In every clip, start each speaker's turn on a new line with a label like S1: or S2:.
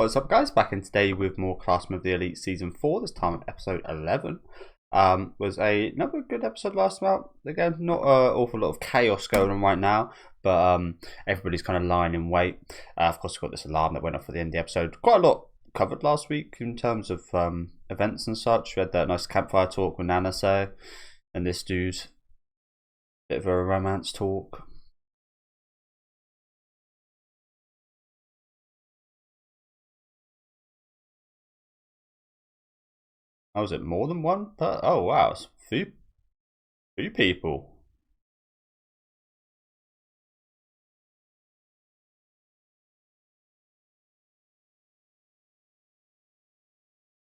S1: What's up, guys? Back in today with more Classroom of the Elite Season 4, this time episode 11. Was another good episode last month. Again, not an awful lot of chaos going on right now, but everybody's kind of lying in wait. Of course, we've got this alarm that went off at the end of the episode. Quite a lot covered last week in terms of events and such. We had that nice campfire talk with Nanase and this dude. Bit of a romance talk. Oh, was it more than one? Oh wow, it's few people.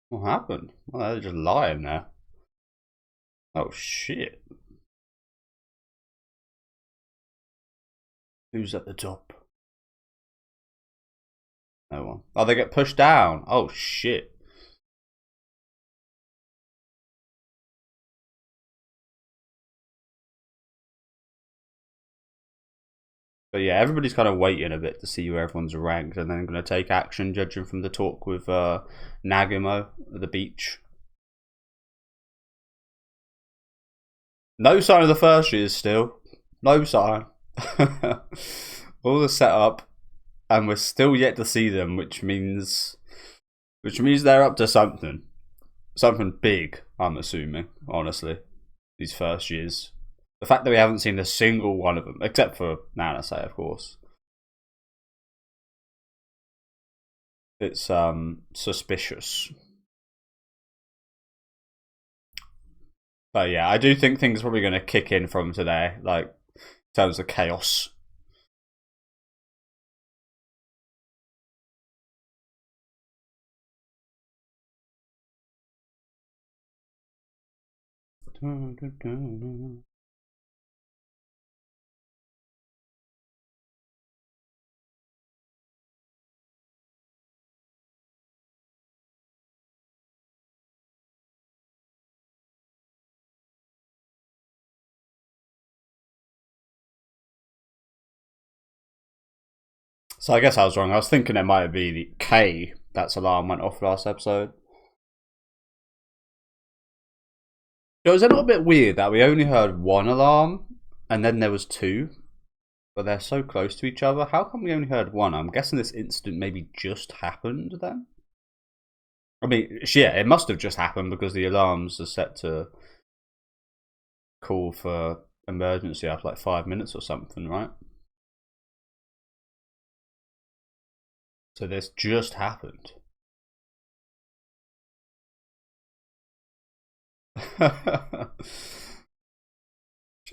S1: What happened? Well, they're just lying there. Oh shit. Who's at the top? No one. Oh, they get pushed down. Oh shit. But yeah, everybody's kind of waiting a bit to see where everyone's ranked, and then going to take action, judging from the talk with Nagimo at the beach. No sign of the first years still. No sign. All the setup, and we're still yet to see them, which means they're up to something big. I'm assuming, honestly, these first years. The fact that we haven't seen a single one of them, except for Nanase, of course, it's suspicious. But yeah, I do think things are probably going to kick in from today, like in terms of chaos. So I guess I was wrong. I was thinking it might be the K that's alarm went off last episode. It was a little bit weird that we only heard one alarm and then there was two, but they're so close to each other. How come we only heard one? I'm guessing this incident maybe just happened then. I mean, yeah, it must have just happened because the alarms are set to call for emergency after like 5 minutes or something, right? So this just happened.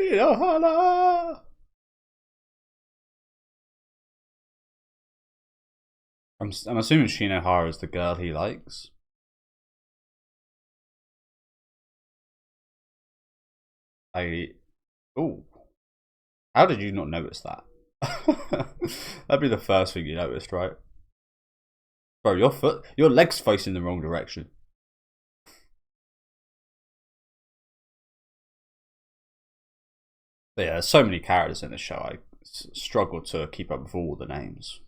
S1: Shinohara! I'm assuming Shinohara is the girl he likes. Oh, how did you not notice that? That'd be the first thing you noticed, right? Bro, your leg's facing the wrong direction. But yeah, there's so many characters in the show. I struggle to keep up with all the names.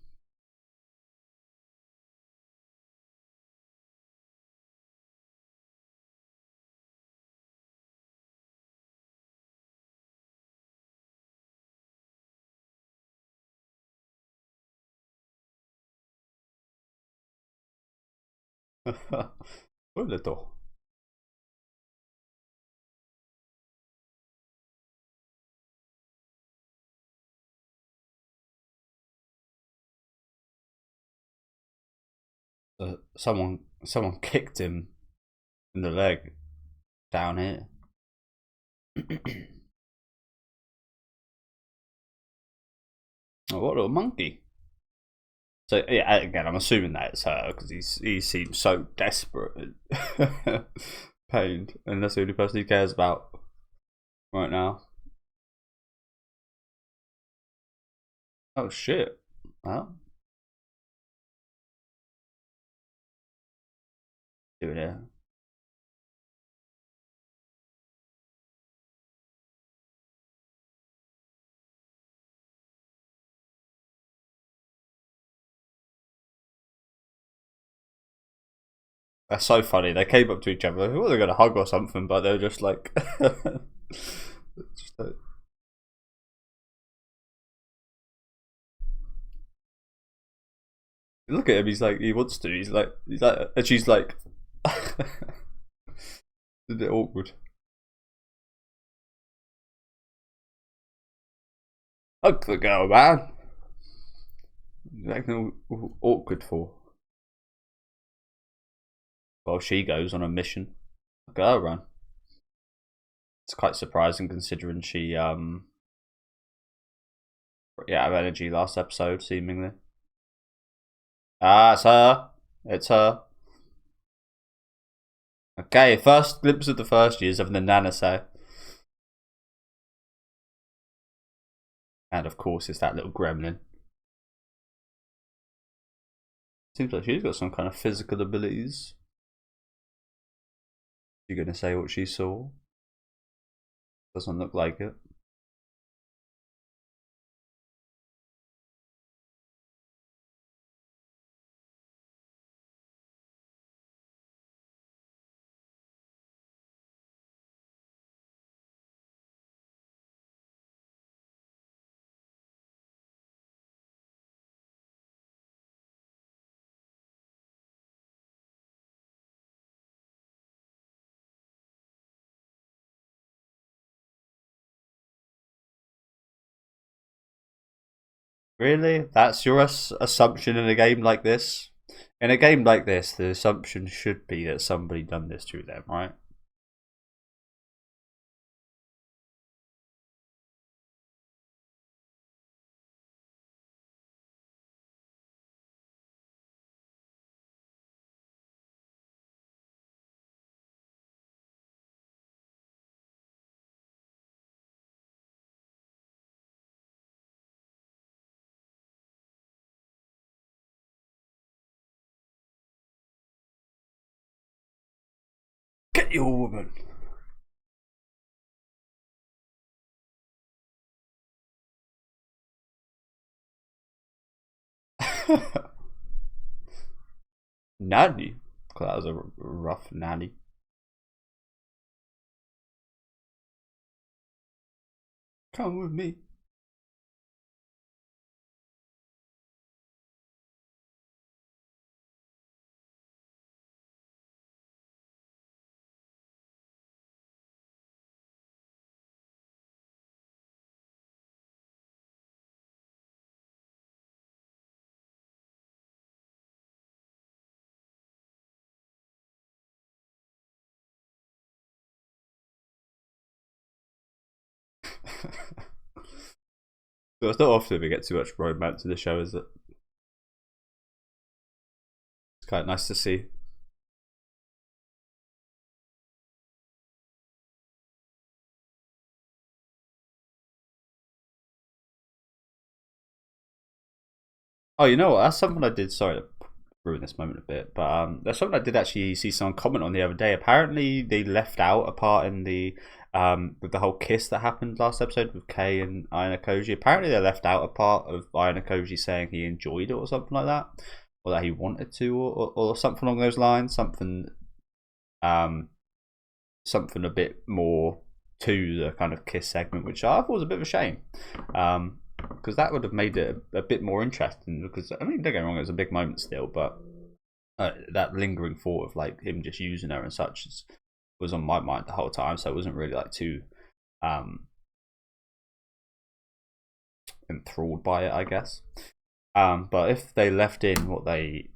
S1: Un little. Someone kicked him in the leg down here. Oh, what a little monkey. So yeah, again, I'm assuming that it's her because he seems so desperate and pained, and that's the only person he cares about right now. Oh shit! Well, do it. That's so funny. They came up to each other. Well, they're gonna hug or something, but they're just like, just like look at him. He's like, he wants to. He's like, and she's like, a bit awkward. Hug the girl, man. You're acting all awkward for. Well, she goes on a mission. Go run. It's quite surprising considering she out of energy last episode, seemingly. Ah, it's her. It's her. Okay, first glimpse of the first years of the Nanase. And of course, it's that little gremlin. Seems like she's got some kind of physical abilities. You gonna say what she saw? Doesn't look like it. Really? That's your assumption in a game like this? In a game like this, the assumption should be that somebody done this to them, right? Get your woman. Nanny. That was a rough nanny. Come with me. So it's not often we get too much romance in the show, is it? It's quite nice to see. Oh, you know what? That's something I did. Sorry to ruin this moment a bit, but there's something I did actually see someone comment on the other day. Apparently, they left out a part in the with the whole kiss that happened last episode with Kay and Ayano. Apparently, they left out a part of Ayano saying he enjoyed it or something like that, or that he wanted to, or something along those lines. Something a bit more to the kind of kiss segment, which I thought was a bit of a shame. Because that would have made it a bit more interesting. Because I mean, don't get me wrong, it was a big moment still, but that lingering thought of like him just using her and such was on my mind the whole time. So it wasn't really like too enthralled by it, I guess. But if they left in what they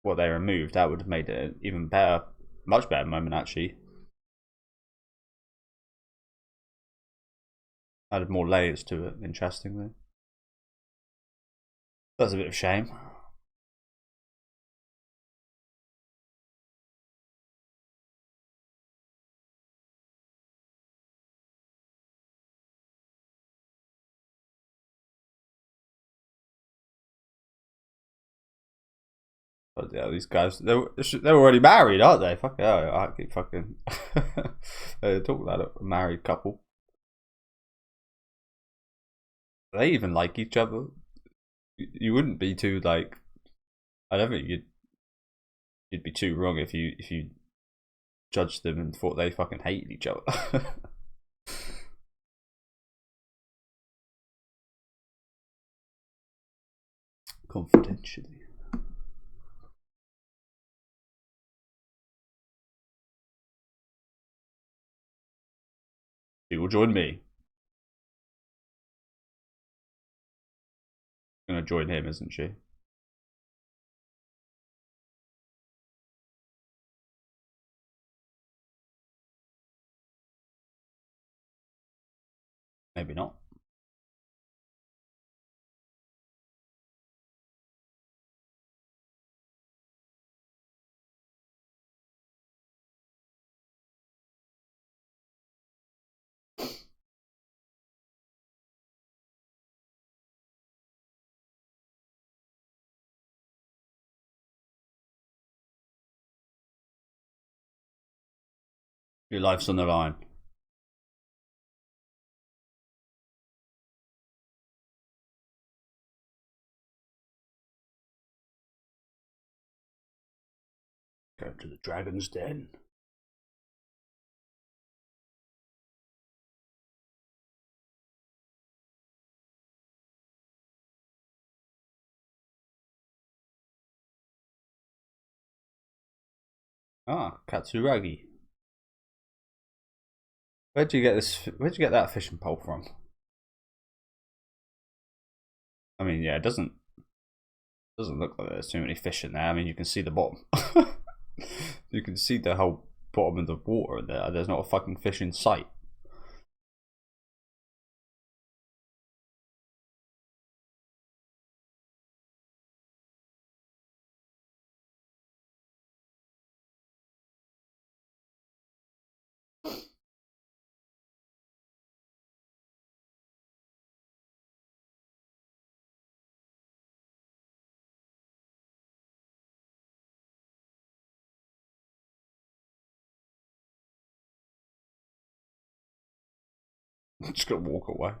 S1: removed, that would have made it an even better, much better moment actually. Added more layers to it, interestingly. That's a bit of a shame. But yeah, these guys, they were already married, aren't they? Fuck yeah, I keep fucking they talk about a married couple. They even like each other. You wouldn't be too like. I don't think you'd. you'd be too wrong if you judged them and thought they fucking hated each other. Confidentially. She will join me. Gonna join him, isn't she? Maybe not. Your life's on the line. Go to the dragon's den. Ah, Katsuragi. Where'd you get this? Where'd you get that fishing pole from? I mean, yeah, it doesn't look like there's too many fish in there. I mean, you can see the bottom. You can see the whole bottom of the water there. There's not a fucking fish in sight. I'm just gonna walk away.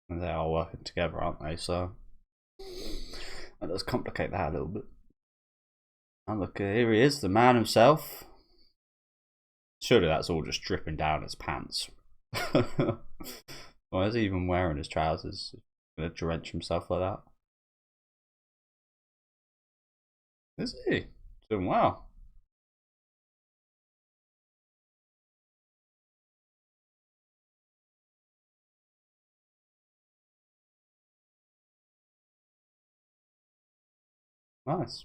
S1: And they're all working together, aren't they? So that does complicate that a little bit. And look, here he is, the man himself. Surely that's all just dripping down his pants. Why is he even wearing his trousers? He's gonna drench himself like that. Is he? Doing well. Nice.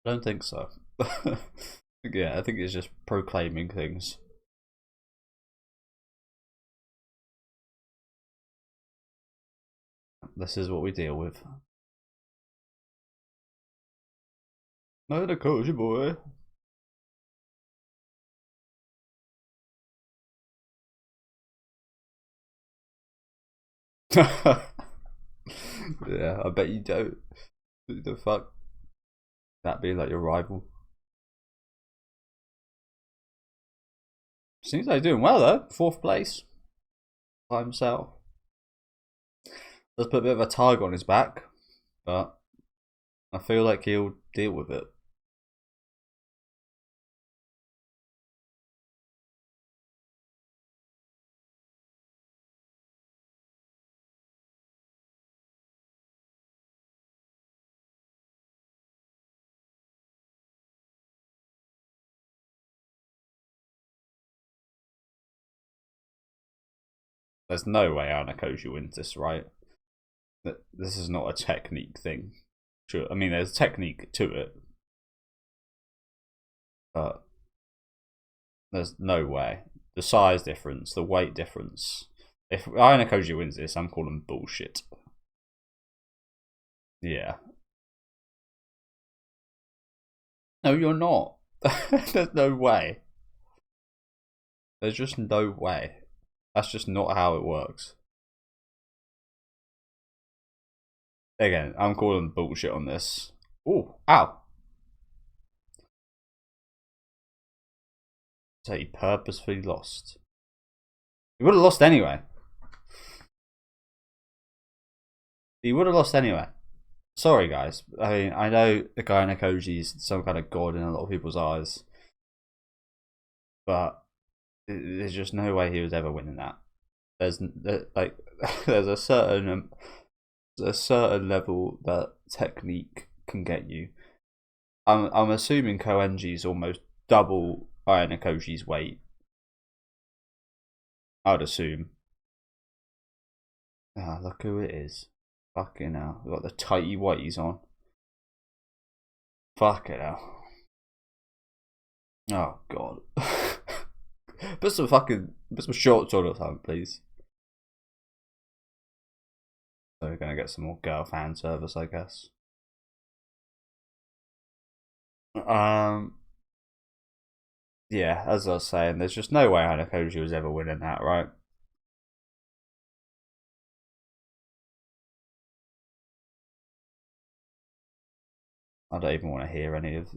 S1: I don't think so. Yeah, I think it's just proclaiming things. This is what we deal with. No, the cozy boy. Yeah, I bet you don't. Who the fuck? That being like your rival. Seems like he's doing well though. 4th place by himself. Does put a bit of a target on his back, but I feel like he'll deal with it. There's no way Anakoji wins this, right? This is not a technique thing. Sure, I mean there's technique to it, but there's no way The size difference, the weight difference. If Ayano wins this, I'm calling bullshit. Yeah. No, you're not. There's no way. There's just no way. That's just not how it works. Again, I'm calling bullshit on this. Ooh, ow. So he purposefully lost. He would have lost anyway. He would have lost anyway. Sorry, guys. I mean, I know the guy Nakoji is some kind of god in a lot of people's eyes, but there's just no way he was ever winning that. There's like there's a certain level that technique can get you. I'm assuming Koenji is almost double Ayano weight. I'd assume. Ah, look who it is. Fucking hell. We've got the tighty whiteys on. Fucking hell. Oh god. put some shorts on or something, please. So we're gonna get some more girl fan service, I guess. Yeah, as I was saying, there's just no way Hanakoji was ever winning that, right? I don't even want to hear any of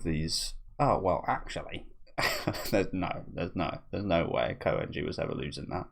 S1: these. Oh well, actually, there's no way Koenji was ever losing that.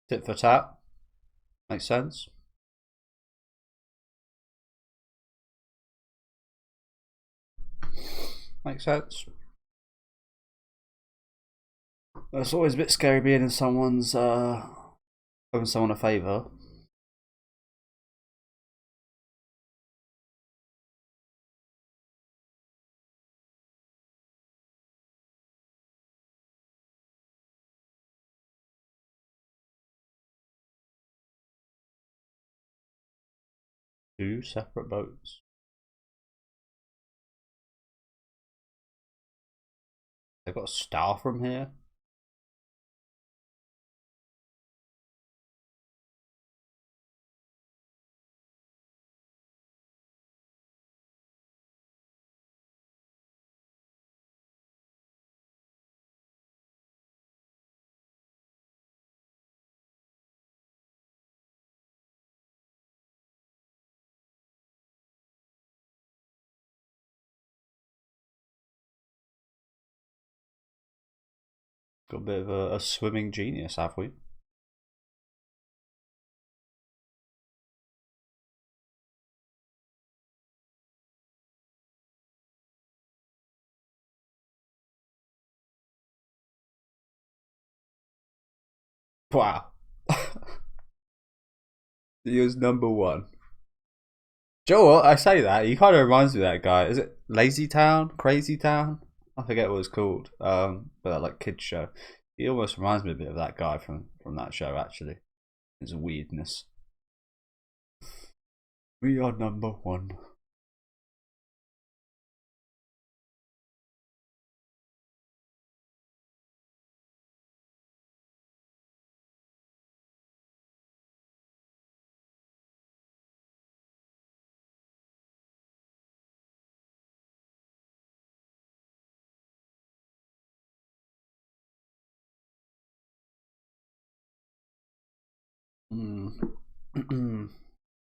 S1: Tit for tat. Makes sense. Makes sense. It's always a bit scary being in someone's owing someone a favour. Two separate boats. They've got a star from here. Got a bit of a swimming genius, have we? Wow. He was number one. Do you know what? I say that. He kind of reminds me of that guy. Is it Lazy Town? Crazy Town? I forget what it's called. But that like kids show. He almost reminds me a bit of that guy from that show, actually. His weirdness. We are number one.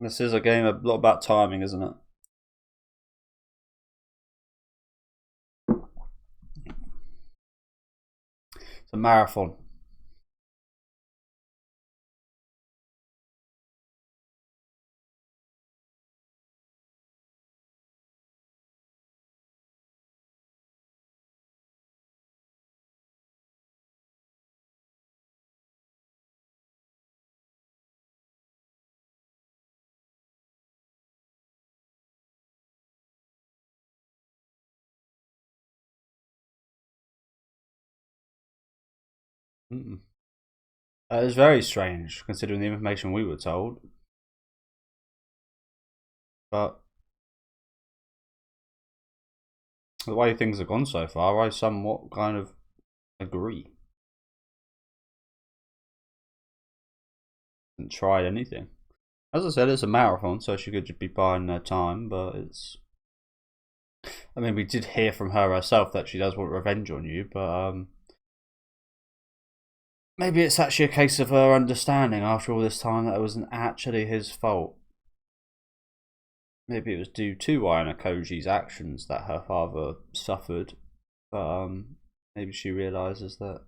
S1: This is a game a lot about timing, isn't it? It's a marathon. It's very strange considering the information we were told. But the way things have gone so far, I somewhat kind of agree. Haven't tried anything. As I said, it's a marathon, so she could just be buying her time, but it's... I mean, we did hear from her herself that she does want revenge on you, but maybe it's actually a case of her understanding after all this time that it wasn't actually his fault. Maybe it was due to Ayano-Koji's actions that her father suffered, but maybe she realizes that.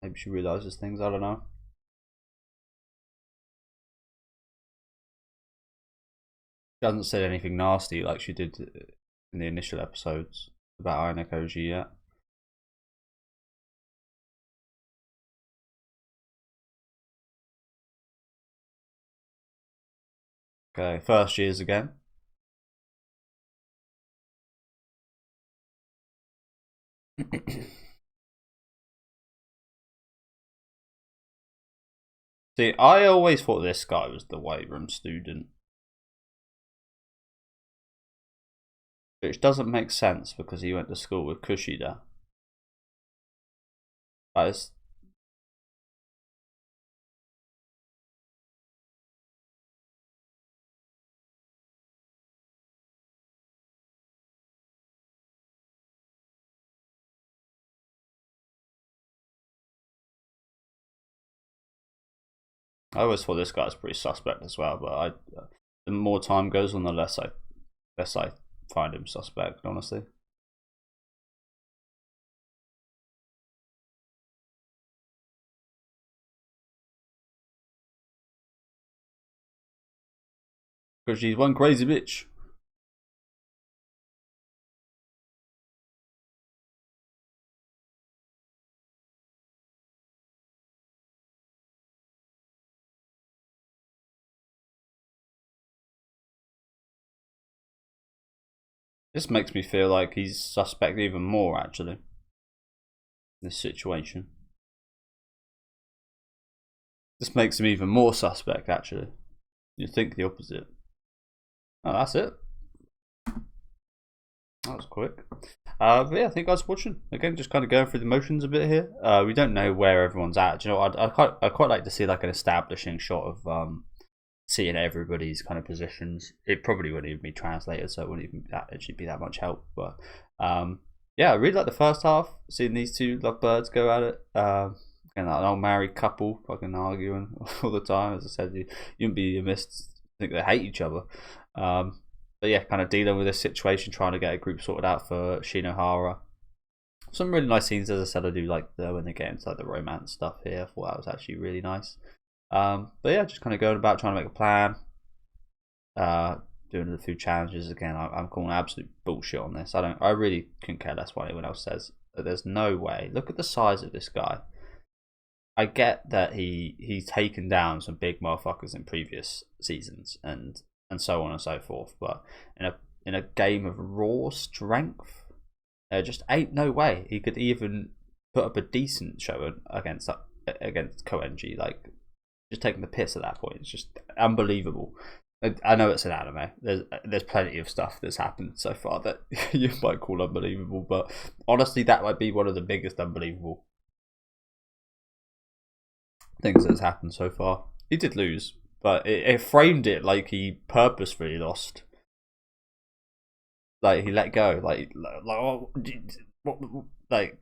S1: Maybe she realizes things. I don't know. She hasn't said anything nasty like she did in the initial episodes about Ayano-Koji yet. Okay, first years again. See, I always thought this guy was the weight room student. Which doesn't make sense because he went to school with Kushida. I always thought this guy's pretty suspect as well, but the more time goes on, the less I find him suspect, honestly. Because she's one crazy bitch. This makes me feel like he's suspect even more, actually. This situation. This makes him even more suspect, actually. You'd think the opposite. Oh, that's it. That was quick. But yeah, thank you guys for watching. Again, just kind of going through the motions a bit here. We don't know where everyone's at. Do you know, I quite like to see like an establishing shot of seeing everybody's kind of positions. It probably wouldn't even be translated, so it wouldn't even actually be that much help. But yeah, I really like the first half, seeing these two lovebirds go at it. And an old married couple fucking arguing all the time. As I said, you wouldn't be amiss to think they hate each other. But yeah, kind of dealing with this situation, trying to get a group sorted out for Shinohara. Some really nice scenes, as I said. I do like when they get into like the romance stuff here. I thought that was actually really nice. But yeah, just kind of going about trying to make a plan. Doing a few challenges again. I'm calling absolute bullshit on this. I really couldn't care less what anyone else says. There's no way. Look at the size of this guy. I get that he's taken down some big motherfuckers in previous seasons and so on and so forth, but in a game of raw strength, there just ain't no way he could even put up a decent show against Koenji. Like, just taking the piss at that point. It's just unbelievable. I know it's an anime. There's plenty of stuff that's happened so far that you might call unbelievable, but honestly, that might be one of the biggest unbelievable things that's happened so far. He did lose, but it framed it like he purposefully lost. Like he let go. Like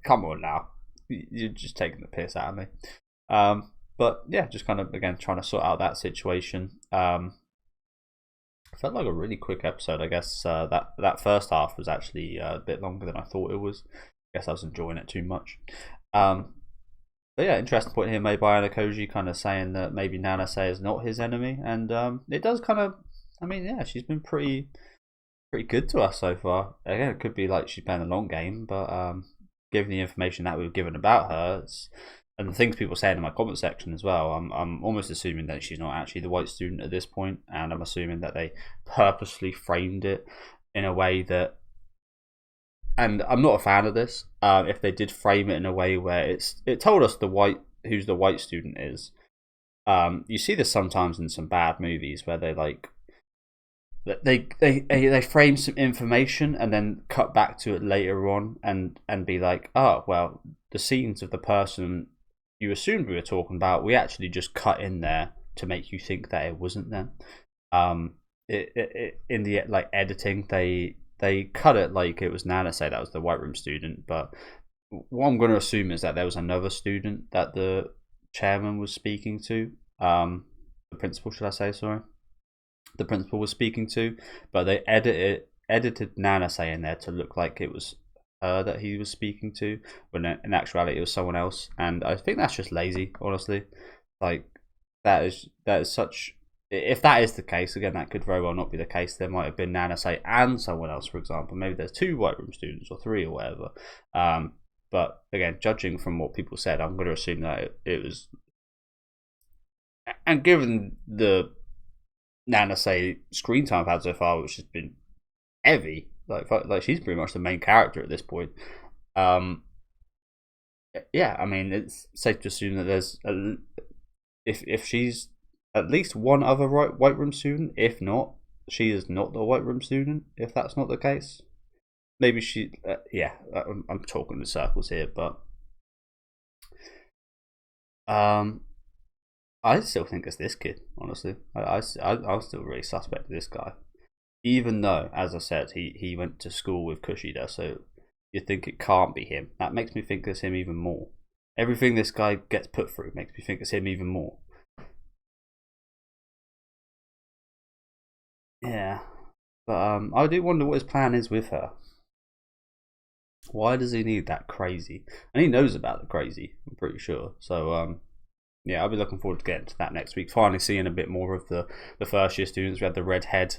S1: come on now, you're just taking the piss out of me. But yeah, just kind of again trying to sort out that situation. Felt like a really quick episode. I guess that first half was actually a bit longer than I thought it was. I guess I was enjoying it too much. But yeah, interesting point here made by Anakoji, kind of saying that maybe Nanase is not his enemy, and it does kind of. I mean, yeah, she's been pretty good to us so far. Again, it could be like she's playing a long game, but given the information that we've given about her, and the things people saying in my comment section as well, I'm almost assuming that she's not actually the white student at this point, and I'm assuming that they purposely framed it in a way that. And I'm not a fan of this. If they did frame it in a way where it told us who's the white student is. You see this sometimes in some bad movies where they like they frame some information and then cut back to it later on and be like, oh well, the scenes of the person you assumed we were talking about, we actually just cut in there to make you think that it wasn't them. In the like editing, they cut it like it was Nanase that was the White Room student, but what I'm going to assume is that there was another student that the chairman was speaking to, the principal, should I say, sorry. The principal was speaking to, but they edited Nanase in there to look like it was her that he was speaking to, when in actuality it was someone else, and I think that's just lazy, honestly. Like, that is such... If that is the case, again, that could very well not be the case. There might have been Nanase and someone else, for example. Maybe there's 2 White Room students or 3 or whatever. But again, judging from what people said, I'm going to assume that it was. And given the Nanase screen time I've had so far, which has been heavy, like she's pretty much the main character at this point. Yeah, I mean, it's safe to assume that there's if she's at least one other White Room student. If not, she is not the White Room student. If that's not the case, maybe she. Yeah, I'm talking in circles here, but I still think it's this kid. Honestly, I'm still really suspect of this guy, even though, as I said, he went to school with Kushida, so you think it can't be him. That makes me think it's him even more. Everything this guy gets put through makes me think it's him even more. Yeah, but I do wonder what his plan is with her. Why does he need that crazy? And he knows about the crazy, I'm pretty sure. So yeah, I'll be looking forward to getting to that next week. Finally seeing a bit more of the first year students. We had the red head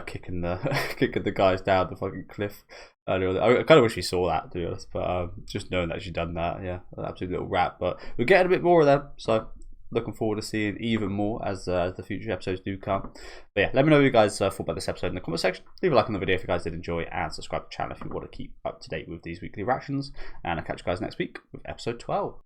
S1: kicking the guys down the fucking cliff earlier. I kind of wish we saw that, to be honest. But just knowing that she'd done that, yeah, an absolute little rat. But we're getting a bit more of them, so looking forward to seeing even more as the future episodes do come. But yeah, let me know what you guys thought about this episode in the comment section. Leave a like on the video if you guys did enjoy, and subscribe to the channel if you want to keep up to date with these weekly reactions. And I'll catch you guys next week with episode 12.